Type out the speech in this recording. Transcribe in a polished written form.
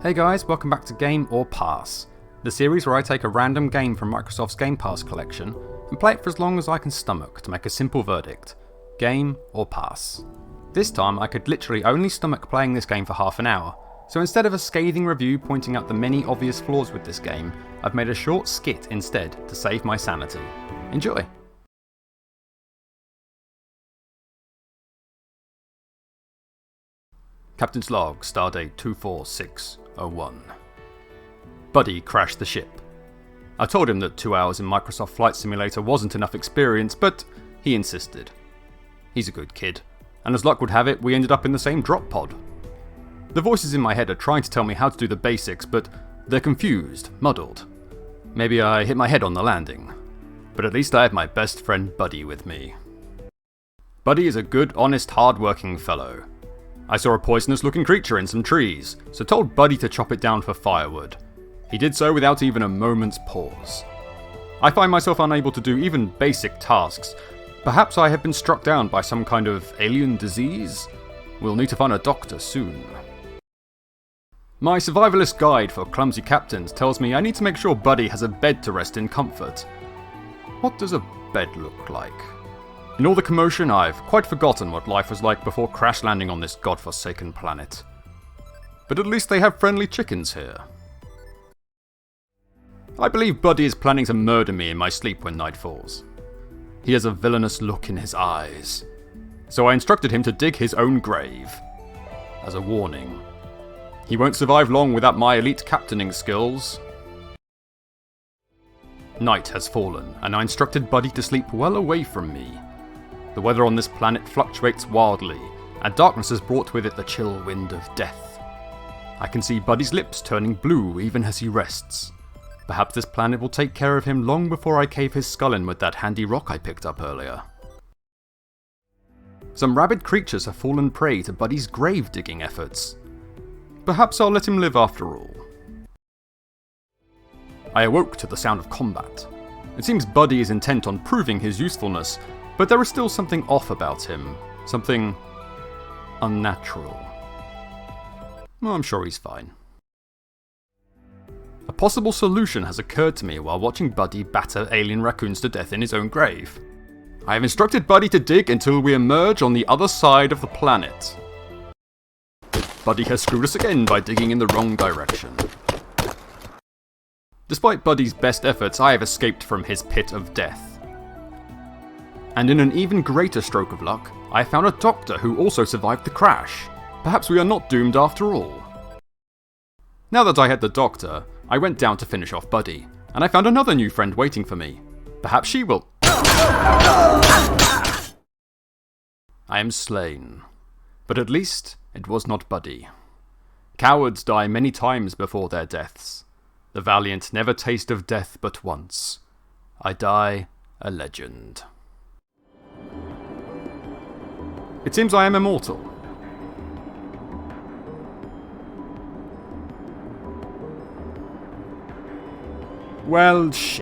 Hey guys, welcome back to Game or Pass, the series where I take a random game from Microsoft's Game Pass collection and play it for as long as I can stomach to make a simple verdict: Game or Pass. This time I could literally only stomach playing this game for half an hour, so instead of a scathing review pointing out the many obvious flaws with this game, I've made a short skit instead to save my sanity. Enjoy! Captain's log, stardate 24601. Buddy crashed the ship. I told him that 2 hours in Microsoft Flight Simulator wasn't enough experience, but he insisted. He's a good kid, and as luck would have it, we ended up in the same drop pod. The voices in my head are trying to tell me how to do the basics, but they're confused, muddled. Maybe I hit my head on the landing. But at least I have my best friend Buddy with me. Buddy is a good, honest, hard-working fellow. I saw a poisonous looking creature in some trees, so told Buddy to chop it down for firewood. He did so without even a moment's pause. I find myself unable to do even basic tasks. Perhaps I have been struck down by some kind of alien disease? We'll need to find a doctor soon. My survivalist guide for clumsy captains tells me I need to make sure Buddy has a bed to rest in comfort. What does a bed look like? In all the commotion, I've quite forgotten what life was like before crash landing on this godforsaken planet. But at least they have friendly chickens here. I believe Buddy is planning to murder me in my sleep when night falls. He has a villainous look in his eyes. So I instructed him to dig his own grave. As a warning. He won't survive long without my elite captaining skills. Night has fallen, and I instructed Buddy to sleep well away from me. The weather on this planet fluctuates wildly, and darkness has brought with it the chill wind of death. I can see Buddy's lips turning blue even as he rests. Perhaps this planet will take care of him long before I cave his skull in with that handy rock I picked up earlier. Some rabid creatures have fallen prey to Buddy's grave digging efforts. Perhaps I'll let him live after all. I awoke to the sound of combat. It seems Buddy is intent on proving his usefulness, but there is still something off about him. Something unnatural. Well, I'm sure he's fine. A possible solution has occurred to me while watching Buddy batter alien raccoons to death in his own grave. I have instructed Buddy to dig until we emerge on the other side of the planet. Buddy has screwed us again by digging in the wrong direction. Despite Buddy's best efforts, I have escaped from his pit of death. And in an even greater stroke of luck, I found a doctor who also survived the crash. Perhaps we are not doomed after all. Now that I had the doctor, I went down to finish off Buddy, and I found another new friend waiting for me. Perhaps she will... I am slain. But at least it was not Buddy. Cowards die many times before their deaths. The valiant never taste of death but once. I die a legend. It seems I am immortal. Well, shit.